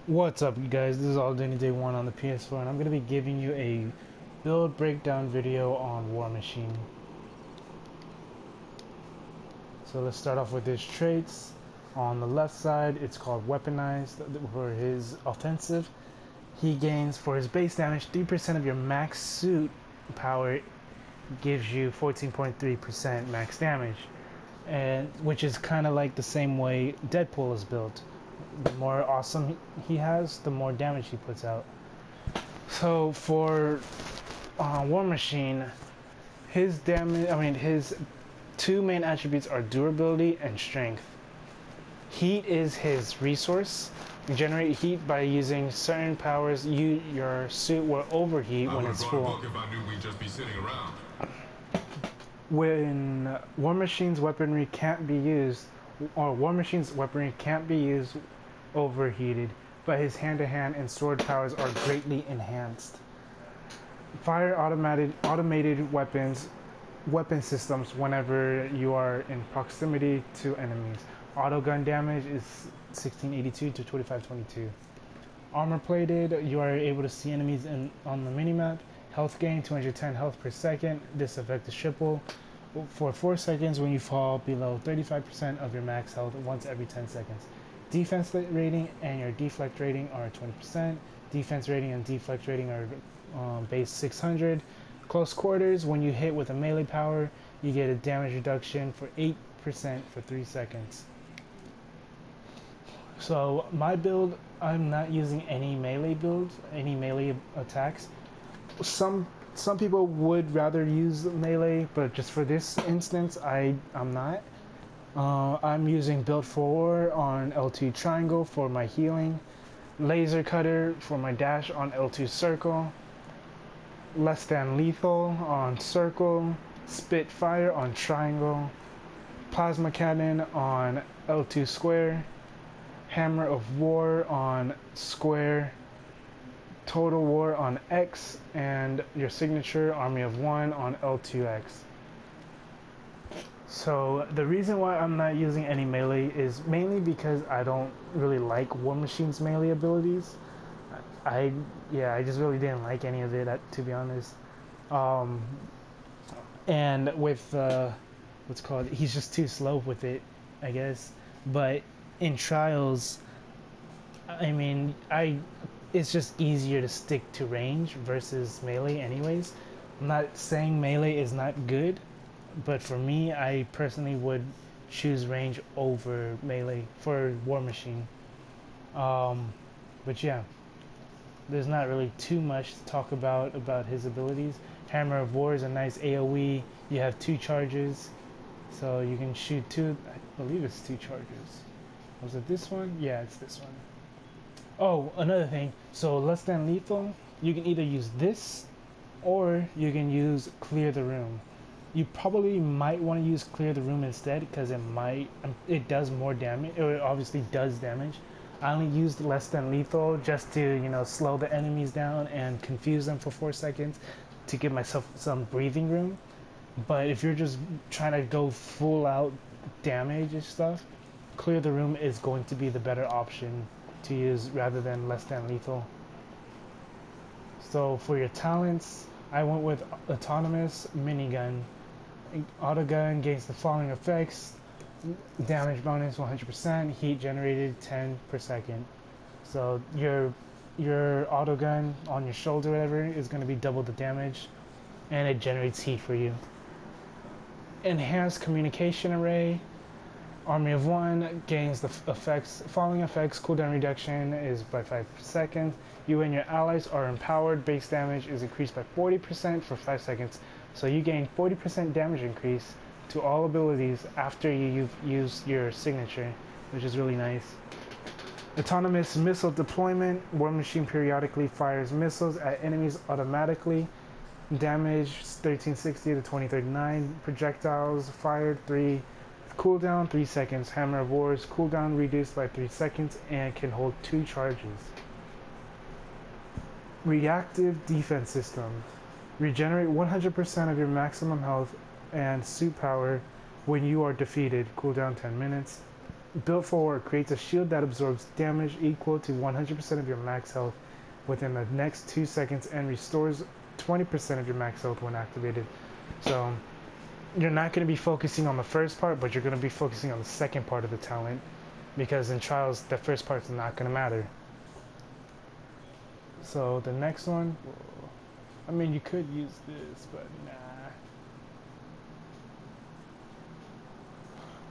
What's up, you guys? This is All Day 1 on the PS4, and I'm going to be giving you a build breakdown video on Warmachine. So let's start off with his traits. On the left side, it's called Weaponized. For his offensive, he gains, for his base damage, 3% of your max suit power, gives you 14.3% max damage, and which is kind of like the same way Deadpool is built. The more awesome he has, the more damage he puts out. So for Warmachine, his two main attributes are durability and strength. Heat is his resource. You generate heat by using certain powers. Your suit will overheat when it's full. If I knew we'd just be sitting around. When Warmachine's weaponry can't be used, overheated, but his hand-to-hand and sword powers are greatly enhanced. Fire automated weapon systems whenever you are in proximity to enemies. Auto gun damage is 1682 to 2522. Armor plated, you are able to see enemies on the minimap. Health gain, 210 health per second. This effect is triple for 4 seconds when you fall below 35% of your max health once every 10 seconds. Defense rating and your deflect rating are 20%. Defense rating and deflect rating are base 600. Close quarters, when you hit with a melee power, you get a damage reduction for 8% for 3 seconds. So my build, I'm not using any melee builds, any melee attacks. Some people would rather use melee, but just for this instance, I'm not. I'm using build 4 on L2 triangle for my healing, laser cutter for my dash on L2 circle, less than lethal on circle, spitfire on triangle, plasma cannon on L2 square, hammer of war on square, total war on X, and your signature army of 1 on L2X. So the reason why I'm not using any melee is mainly because I don't really like Warmachine's melee abilities. I just really didn't like any of it, to be honest. And with what's called, he's just too slow with it, I guess. But in trials, I mean, it's just easier to stick to range versus melee anyways. I'm not saying melee is not good, but for me, I personally would choose range over melee for Warmachine. But yeah, there's not really too much to talk about his abilities. Hammer of War is a nice AoE. You have 2 charges, so you can shoot 2. I believe it's 2 charges. Was it this one? Yeah, it's this one. Oh, another thing. So less than lethal, you can either use this or you can use Clear the Room. You probably might want to use Clear the Room instead, because it does more damage. It obviously does damage. I only used less than lethal just to, slow the enemies down and confuse them for 4 seconds to give myself some breathing room. But if you're just trying to go full out damage and stuff, Clear the Room is going to be the better option to use rather than less than lethal. So for your talents, I went with autonomous minigun. Autogun gains the following effects: damage bonus 100%, heat generated 10 per second. So your autogun on your shoulder, whatever, is going to be double the damage, and it generates heat for you. Enhanced communication array. Army of 1 gains the following effects: cooldown reduction is by 5 seconds. You and your allies are empowered. Base damage is increased by 40% for 5 seconds. So you gain 40% damage increase to all abilities after you've used your signature, which is really nice. Autonomous missile deployment. Warmachine periodically fires missiles at enemies automatically. Damage 1360 to 2039. Projectiles fired 3. Cooldown 3 seconds. Hammer of War's cooldown reduced by 3 seconds and can hold 2 charges. Reactive defense system. Regenerate 100% of your maximum health and suit power when you are defeated. Cooldown 10 minutes. Built for War creates a shield that absorbs damage equal to 100% of your max health within the next 2 seconds and restores 20% of your max health when activated. So you're not going to be focusing on the first part, but you're going to be focusing on the second part of the talent, because in Trials the first part's not going to matter. So the next one, I mean, you could use this, but nah.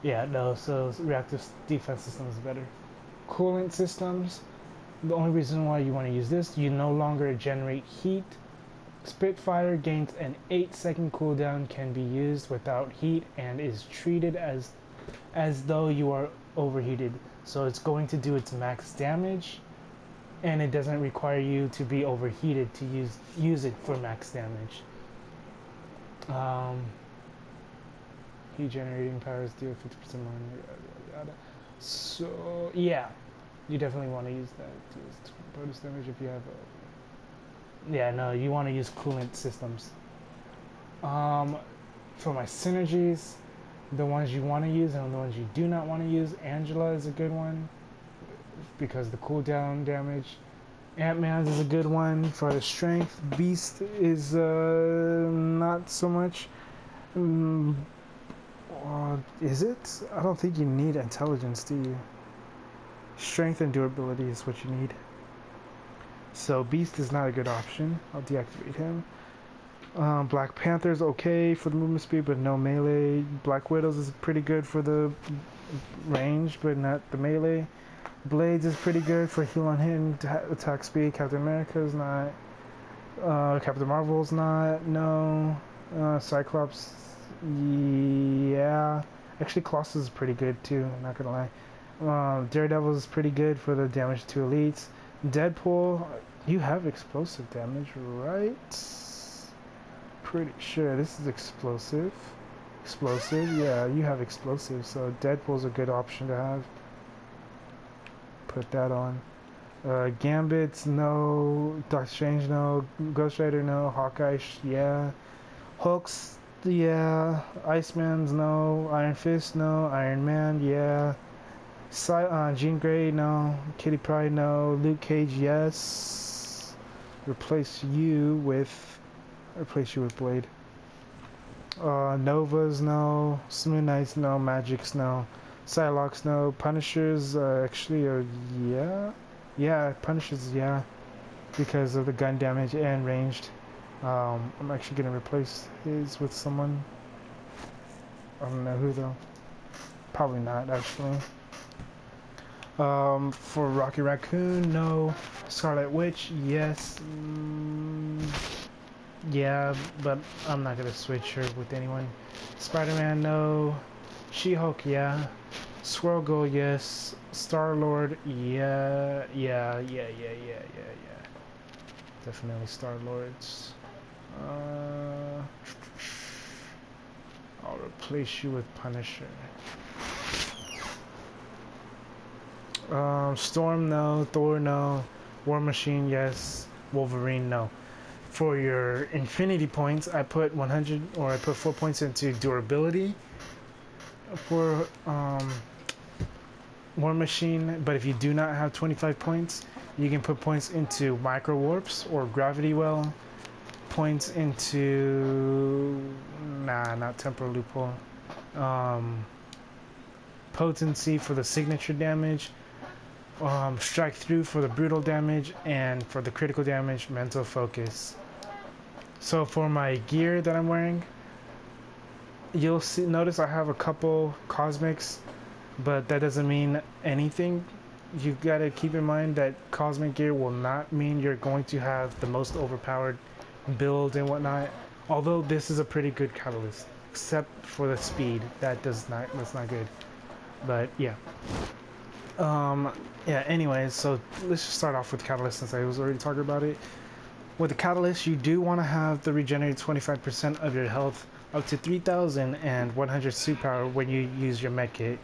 Yeah, no, so reactive defense system is better. Coolant systems, the only reason why you want to use this, you no longer generate heat. Spitfire gains an 8-second cooldown, can be used without heat, and is treated as though you are overheated. So it's going to do its max damage, and it doesn't require you to be overheated to use it for max damage. Heat generating powers deal 50% more. Yada, yada. So yeah, you definitely want to use that to bonus damage if you have a. Yeah, no, you want to use coolant systems. For my synergies, the ones you want to use and the ones you do not want to use, Angela is a good one because the cooldown damage. Ant-Man's is a good one for the strength. Beast is not so much. Is it? I don't think you need intelligence, do you? Strength and durability is what you need. So Beast is not a good option. I'll deactivate him. Black Panther's okay for the movement speed, but no melee. Black Widow's is pretty good for the range, but not the melee. Blades is pretty good for heal on hit and attack speed. Captain America's not. Captain Marvel's not. No. Cyclops, yeah. Actually, Colossus is pretty good too, not gonna lie. Daredevil is pretty good for the damage to elites. Deadpool, you have explosive damage, right? Pretty sure this is explosive. Explosive, yeah, you have explosive, so Deadpool's a good option to have. Put that on. Gambit's no. Doctor Strange no. Ghost Rider no. Hawkeye, yeah. Hulk's, yeah. Iceman's no. Iron Fist no. Iron Man, yeah. Jean Grey no. Kitty Pryde no. Luke Cage, yes. Replace you with Blade. Nova's no. Moon Knight's no. Magic's no. Psylocke's no. Punisher's actually yeah, Punisher's, yeah, because of the gun damage and ranged. I'm actually gonna replace his with someone. I don't know who though. Probably not actually. For Rocky Raccoon, no. Scarlet Witch, yes. Yeah, but I'm not gonna switch her with anyone. Spider-Man, no. She-Hulk, yeah. Squirrel Girl, yes. Star-Lord, yeah. Definitely Star-Lords. I'll replace you with Punisher. Storm, no. Thor, no. Warmachine, yes. Wolverine, no. For your infinity points, I put 4 points into durability for Warmachine, but if you do not have 25 points, you can put points into micro warps or gravity well, points into not temporal loophole, potency for the signature damage, strike through for the brutal damage, and for the critical damage, mental focus. So for my gear that I'm wearing, you'll notice I have a couple cosmics, but that doesn't mean anything. You gotta keep in mind that cosmic gear will not mean you're going to have the most overpowered build and whatnot. Although this is a pretty good catalyst, except for the speed. That's not good. But yeah. Yeah, anyways, so let's just start off with catalyst since I was already talking about it. With the catalyst, you do want to have the regenerated 25% of your health up to 3,100 suit power when you use your med kit.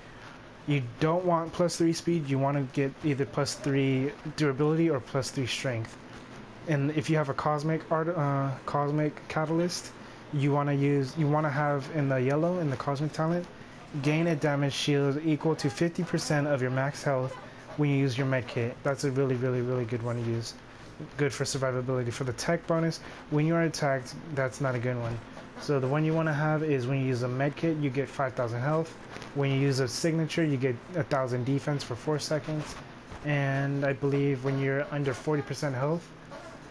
You don't want +3 speed, you want to get either +3 durability or +3 strength. And if you have a cosmic catalyst, you want to have in the yellow, in the cosmic talent, gain a damage shield equal to 50% of your max health when you use your med kit. That's a really good one to use. Good for survivability. For the tech bonus, when you are attacked, that's not a good one. So the one you want to have is when you use a med kit, you get 5,000 health. When you use a signature, you get 1,000 defense for 4 seconds. And I believe when you're under 40% health,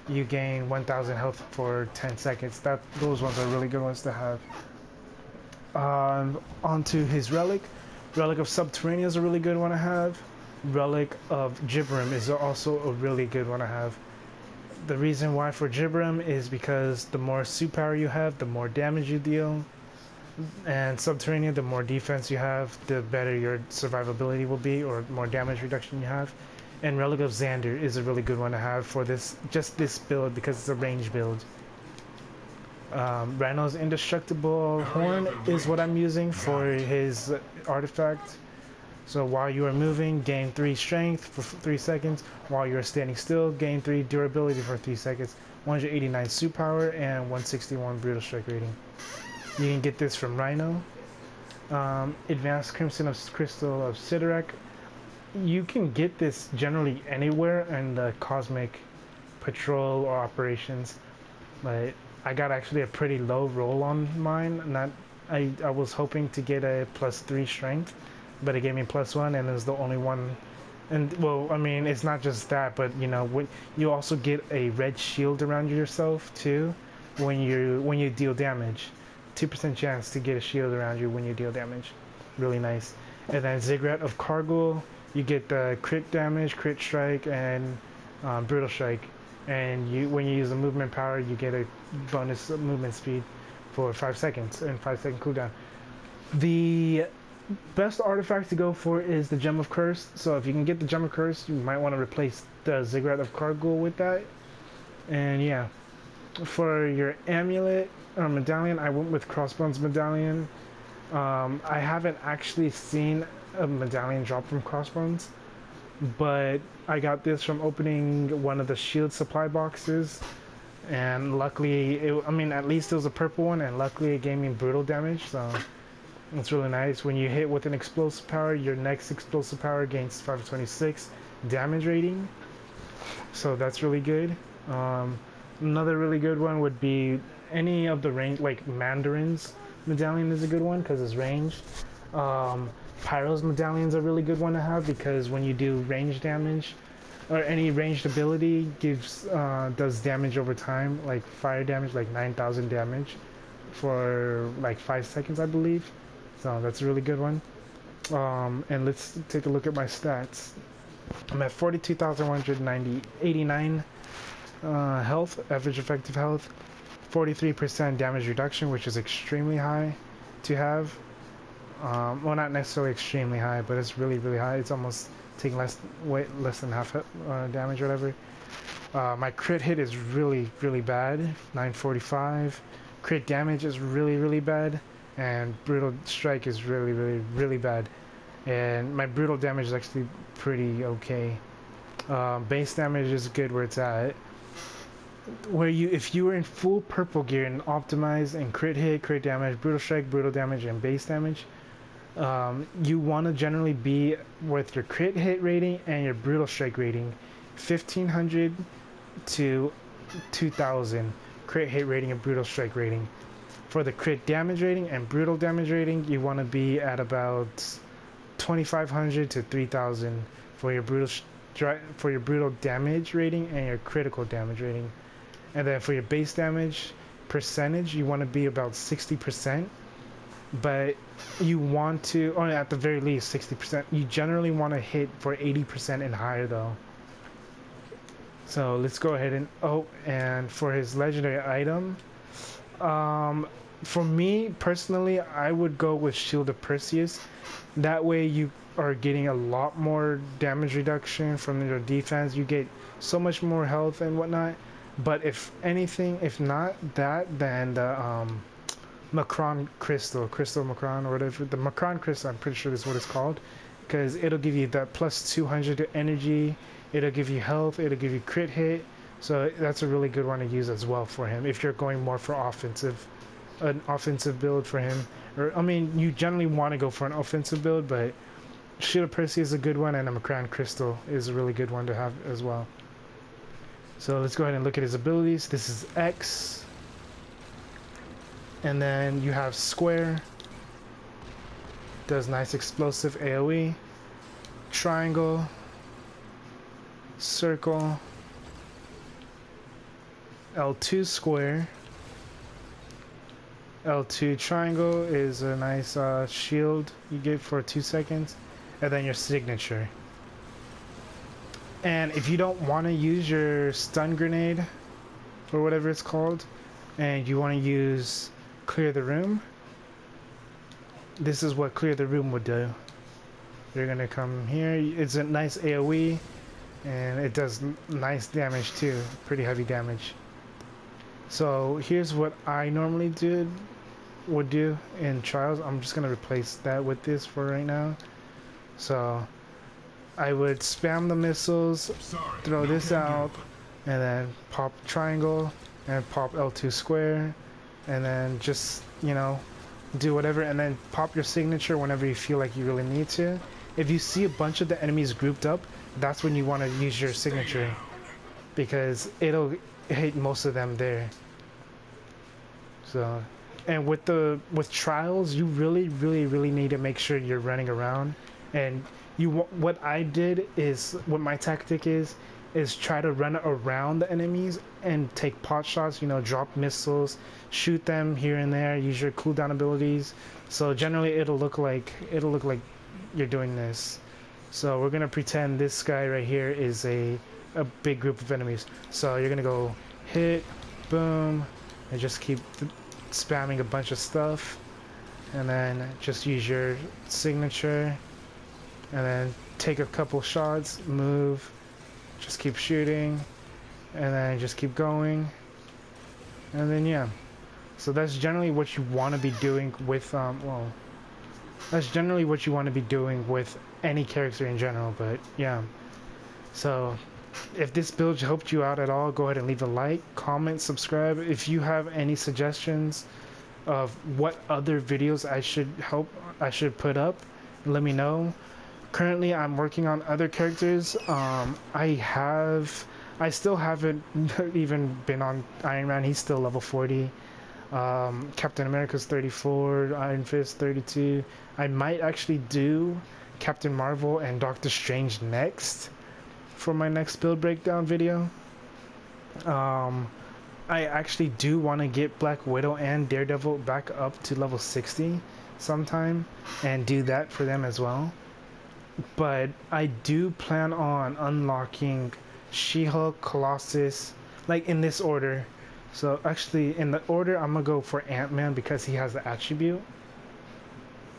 you gain 1,000 health for 10 seconds. Those ones are really good ones to have. Onto his relic. Relic of Subterranean is a really good one to have. Relic of Gibram is also a really good one to have. The reason why for Gibram is because the more suit power you have, the more damage you deal. And Subterranean, the more defense you have, the better your survivability will be, or more damage reduction you have. And Relic of Xander is a really good one to have for this build because it's a range build. Rhino's Indestructible Horn is what I'm using for his artifact. So while you are moving, gain 3 strength for 3 seconds. While you are standing still, gain 3 durability for 3 seconds. 189 suit power and 161 brutal strike rating. You can get this from Rhino. Advanced Crimson of Crystal of Sidorak. You can get this generally anywhere in the Cosmic Patrol or Operations, but I got actually a pretty low roll on mine. I was hoping to get a +3 strength, but it gave me +1, and it was the only one. And well, I mean, it's not just that, but you know, when you also get a red shield around yourself too when you deal damage. 2% chance to get a shield around you when you deal damage. Really nice. And then Ziggurat of Kargul, you get the crit damage, crit strike, and brutal strike. And when you use the movement power, you get a bonus movement speed for 5 seconds and 5-second cooldown. The best artifact to go for is the Gem of Curse. So if you can get the Gem of Curse, you might want to replace the Ziggurat of Kargul with that. And yeah, for your amulet or medallion, I went with Crossbones medallion. I haven't actually seen a medallion drop from Crossbones, but I got this from opening one of the shield supply boxes, and luckily, at least it was a purple one, and luckily it gave me brutal damage, so it's really nice. When you hit with an explosive power, your next explosive power gains 526 damage rating, so that's really good. Another really good one would be any of the range, like Mandarin's medallion is a good one because it's ranged. Pyro's medallion's a really good one to have because when you do range damage or any ranged ability does damage over time, like fire damage, like 9,000 damage for like 5 seconds, I believe. So that's a really good one. And let's take a look at my stats. I'm at 42,189 health, average effective health, 43% damage reduction, which is extremely high to have. Well, not necessarily extremely high, but it's really high. It's almost taking less than half damage or whatever. My crit hit is really bad, 945. Crit damage is really bad, and brutal strike is really bad. And my brutal damage is actually pretty okay. Base damage is good where it's at. If you were in full purple gear and optimized and crit hit, crit damage, brutal strike, brutal damage, and base damage, you want to generally be with your crit hit rating and your brutal strike rating 1,500 to 2,000 crit hit rating and brutal strike rating. For the crit damage rating and brutal damage rating, you want to be at about 2,500 to 3,000 for your brutal damage rating and your critical damage rating. And then for your base damage percentage, you want to be about 60%, but you want to, or at the very least 60%. You generally want to hit for 80% and higher though. So let's go ahead and for his legendary item, for me personally, I would go with Shield of Perseus. That way you are getting a lot more damage reduction from your defense. You get so much more health and whatnot. But if not that, then the Macron Crystal Macron or whatever, the Macron Crystal, I'm pretty sure that's what it's called, because it'll give you that plus 200 to energy, it'll give you health, it'll give you crit hit, so that's a really good one to use as well for him if you're going more for offensive an offensive build for him. Or I mean, you generally want to go for an offensive build, but Shield of Percy is a good one, and a Crown Crystal is a really good one to have as well. So let's go ahead and look at his abilities. This is X, and then you have Square. Does nice explosive AoE. Triangle, circle, L2 square, L2 triangle is a nice shield you get for 2 seconds, and then your signature. And if you don't want to use your stun grenade or whatever it's called, and you want to use clear the room, this is what clear the room would do. You're gonna come here. It's a nice AoE, and it does nice damage too, pretty heavy damage. So here's what I normally would do in trials. I'm just gonna replace that with this for right now. So I would spam the missiles, throw this out, and then pop triangle and pop L2 square, and then just, you know, do whatever, and then pop your signature whenever you feel like you really need to. If you see a bunch of the enemies grouped up, that's when you want to use your signature, because it'll hit most of them there. So, and with trials, you really need to make sure you're running around. And what I did is, what my tactic is try to run around the enemies and take pot shots, you know, drop missiles, shoot them here and there, use your cooldown abilities. So generally it'll look like you're doing this. So we're gonna pretend this guy right here is a big group of enemies. So you're gonna go hit, boom, and just keep spamming a bunch of stuff, and then just use your signature, and then take a couple shots, move, just keep shooting, and then just keep going, and then yeah. So that's generally what you want to be doing with that's generally what you want to be doing with any character in general. But yeah, so if this build helped you out at all, go ahead and leave a like, comment, subscribe. If you have any suggestions of what other videos I should put up, let me know. Currently I'm working on other characters. I still haven't even been on Iron Man. He's still level 40. Captain America's 34, Iron Fist 32. I might actually do Captain Marvel and Doctor Strange next for my next build breakdown video. I actually do want to get Black Widow and Daredevil back up to level 60 sometime and do that for them as well. But I do plan on unlocking She-Hulk, Colossus, like in this order. So actually in the order, I'm gonna go for Ant-Man because he has the attribute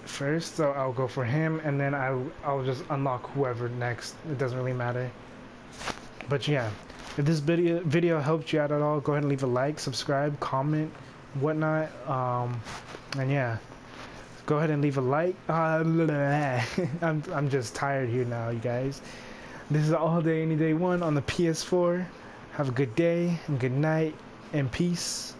first. So I'll go for him, and then I'll just unlock whoever next. It doesn't really matter. But yeah, if this video helped you out at all, go ahead and leave a like, subscribe, comment, whatnot. And yeah, go ahead and leave a like. I'm just tired here now, you guys. This is All Day Any Day 1 on the PS4. Have a good day and good night and peace.